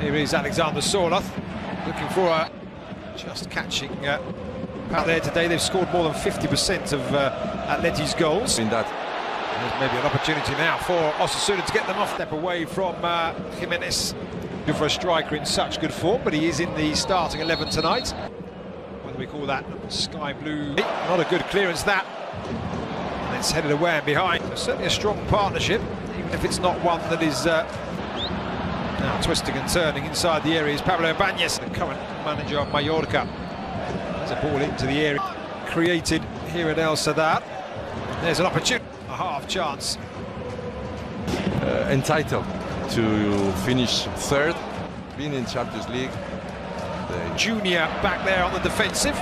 Here is Alexander Sørloth looking for a just catching out there today. They've scored more than 50% of Atleti's goals. In that, there's maybe an opportunity now for Osasuna to get them off. Step away from Jimenez. Good for a striker in such good form, but he is in the starting 11 tonight. Whether we call that sky blue, not a good clearance that. And it's headed away and behind. So certainly a strong partnership, even if it's not one that is now twisting and turning inside the area. Is Pablo Ibanez, the current manager of Mallorca. There's a ball into the area created here at El Sadar. There's an opportunity, a half chance. entitled to finish third, being in Champions League. Junior back there on the defensive.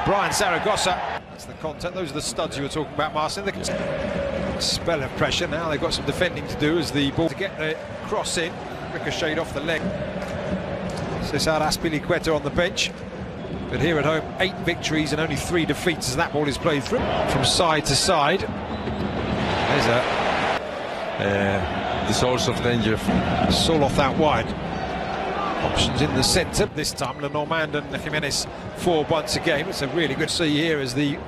Brian Zaragoza. That's the content. Those are the studs you were talking about, Marcin. The spell of pressure. Now they've got some defending to do as the ball to get the cross in. Ricocheted off the leg. Cesar Azpilicueta on the bench. But here at home, 8 victories and only 3 defeats as that ball is played through. From side to side. There's the source of danger. Sørloth out wide. Options in the centre. This time Lenormand and Jimenez forward once again. It's a really good see here as the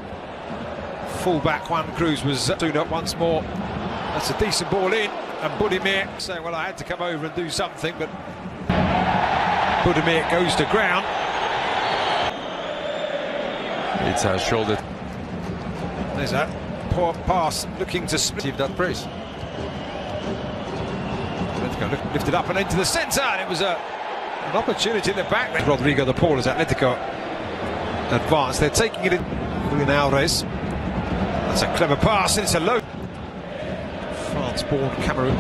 full-back Juan Cruz was doing up once more. That's a decent ball in. And Budimir saying, well, I had to come over and do something, but Budimir goes to ground. It's a shoulder. There's a poor pass looking to split that brace. Lifted up and into the centre, and it was an opportunity in the back. Rodrigo the Paul as Atletico advance. They're taking it in. Julián Alvarez. That's a clever pass, and it's a low. France-born Cameroon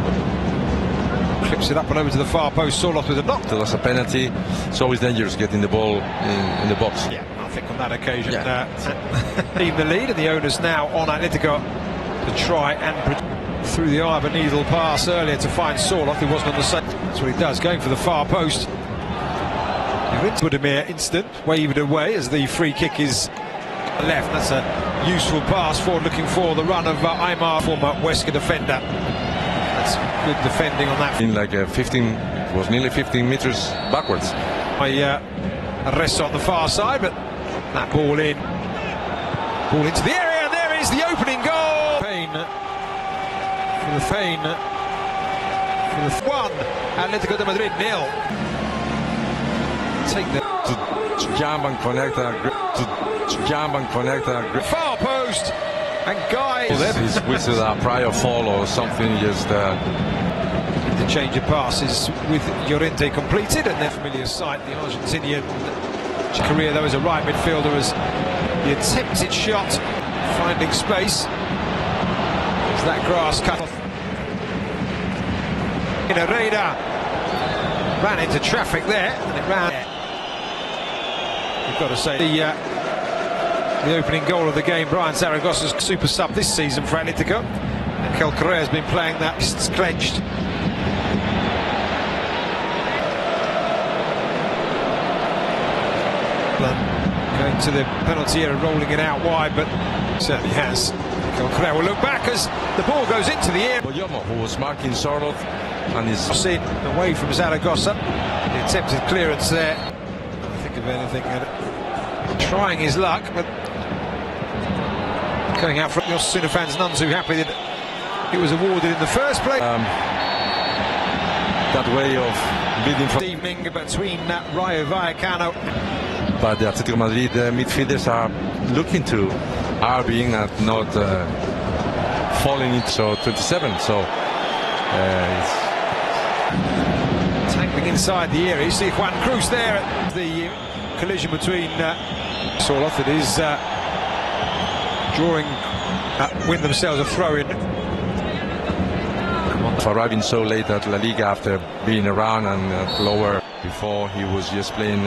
clips it up and over to the far post. Sørloth with a knock. That's a penalty. It's always dangerous getting the ball in the box. Yeah, I think on that occasion, leave the lead, and the onus now on Atletico to try and through the eye of a needle pass earlier to find Sørloth, who wasn't on the side. That's what he does, going for the far post. Budimir instant, waved away as the free kick is left. That's a useful pass forward, looking for the run of Aymar, former Huesca defender. That's good defending on that. In like 15, it was nearly 15 meters backwards. Resumen on the far side, but that ball in. Ball into the area, and there is the opening goal. For the Fein. For the 1. Atletico Madrid 0. Take the to jump and connect far post, and guys he's with a prior fall or something. Just the change of passes with Llorente completed, and their familiar sight, the Argentinian career though as a right midfielder, as the attempted shot finding space as that grass cut off. Herrera ran into traffic there, and it ran. You've got to say the opening goal of the game, Brian Zaragoza's super sub this season for Atletico. And Kel Correa has been playing that fists clenched. Going to the penalty area, rolling it out wide, but certainly has. Kel Correa will look back as the ball goes into the air. Who was marking Sørloth and is seen away from Zaragoza. The attempted clearance there. I think of anything, trying his luck, but going out from the Osasuna fans, none too happy that it was awarded in the first place. That way of bidding for evening between Rayo Vallecano. But the Atletico Madrid midfielders are looking to RBing and not falling into 27. So tangling inside the area. You see Juan Cruz there at the collision between Sørloth. It is drawing, win themselves a throw-in. For arriving so late at La Liga after being around and lower before, he was just playing.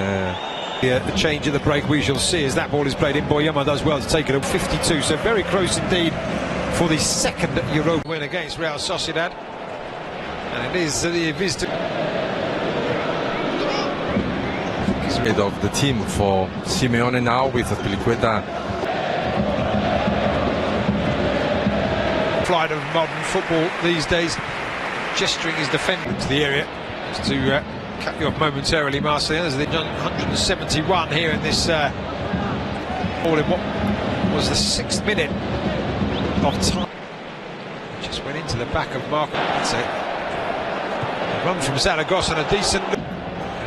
The change at the break we shall see as that ball is played in. Boyama does well to take it at 52, so very close indeed for the second Europa win against Real Sociedad. And it is the visitor of the team for Simeone now with Azpilicueta. Flight of modern football these days, gesturing his defender to the area. Just to cut you off momentarily, Marcel, there's the 171 here in this all in what was the 6th minute of time. Just went into the back of Marco. That's it. A run from Zaragoza and a decent look.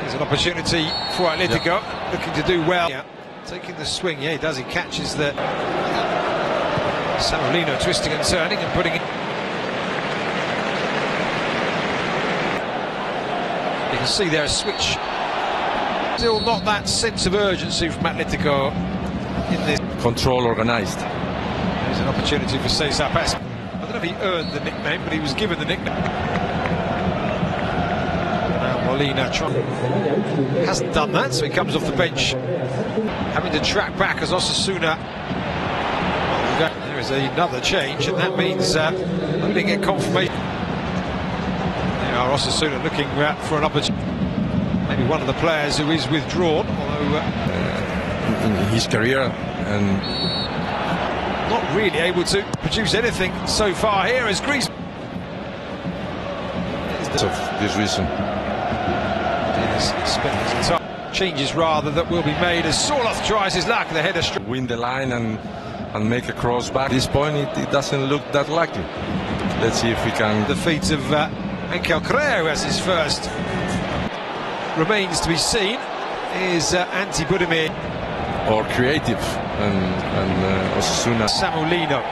There's an opportunity for Atletico, looking to do well. Yeah. Taking the swing, yeah, he does. He catches the Samolino twisting and turning and putting it. You can see there a switch. Still not that sense of urgency from Atletico in this. Control, organized. There's an opportunity for Cesar Paz. I don't know if he earned the nickname, but he was given the nickname. Now Molina hasn't done that, so he comes off the bench, having to track back as Osasuna. There is another change, and that means we didn't get confirmation. There are Osasuna looking for an opportunity. Maybe one of the players who is withdrawn, although in his career, and not really able to produce anything so far here as Griezmann. for this reason. Changes rather that will be made as Sørloth tries his luck. The header win the line and make a cross back. At this point it doesn't look that likely. Let's see if we can. The feet of Angel Correa as his first. Remains to be seen is Anti Budimir or creative and Osasuna. Samolino.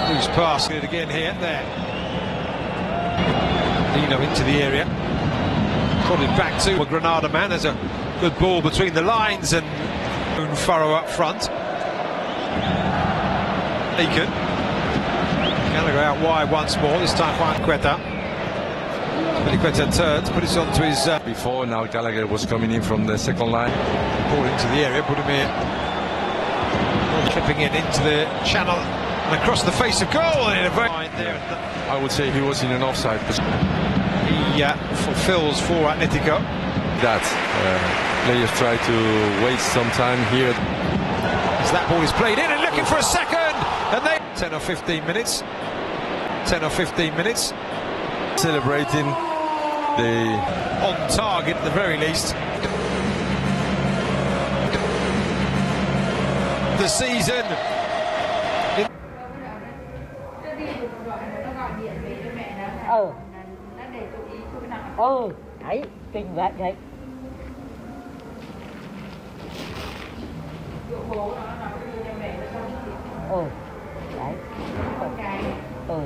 Loose pass good again here. There. Lino into the area. Prodded back to a Granada man. There's a good ball between the lines and furrow up front. Beacon. Gallagher out wide once more. This time Juan Queta. Queta turns, put it onto his. Before now, Gallagher was coming in from the second line. Ball into the area. Budimir clipping it into the channel and across the face of goal. And in a very there. I would say he was in an offside position. He fulfills for Atletico. That players try to waste some time here. As that ball is played in and looking for a second, and they 10 or 15 minutes. 10 or 15 minutes. Celebrating the on target at the very least. The season. Đấy, kinh vậy đấy. Đấy.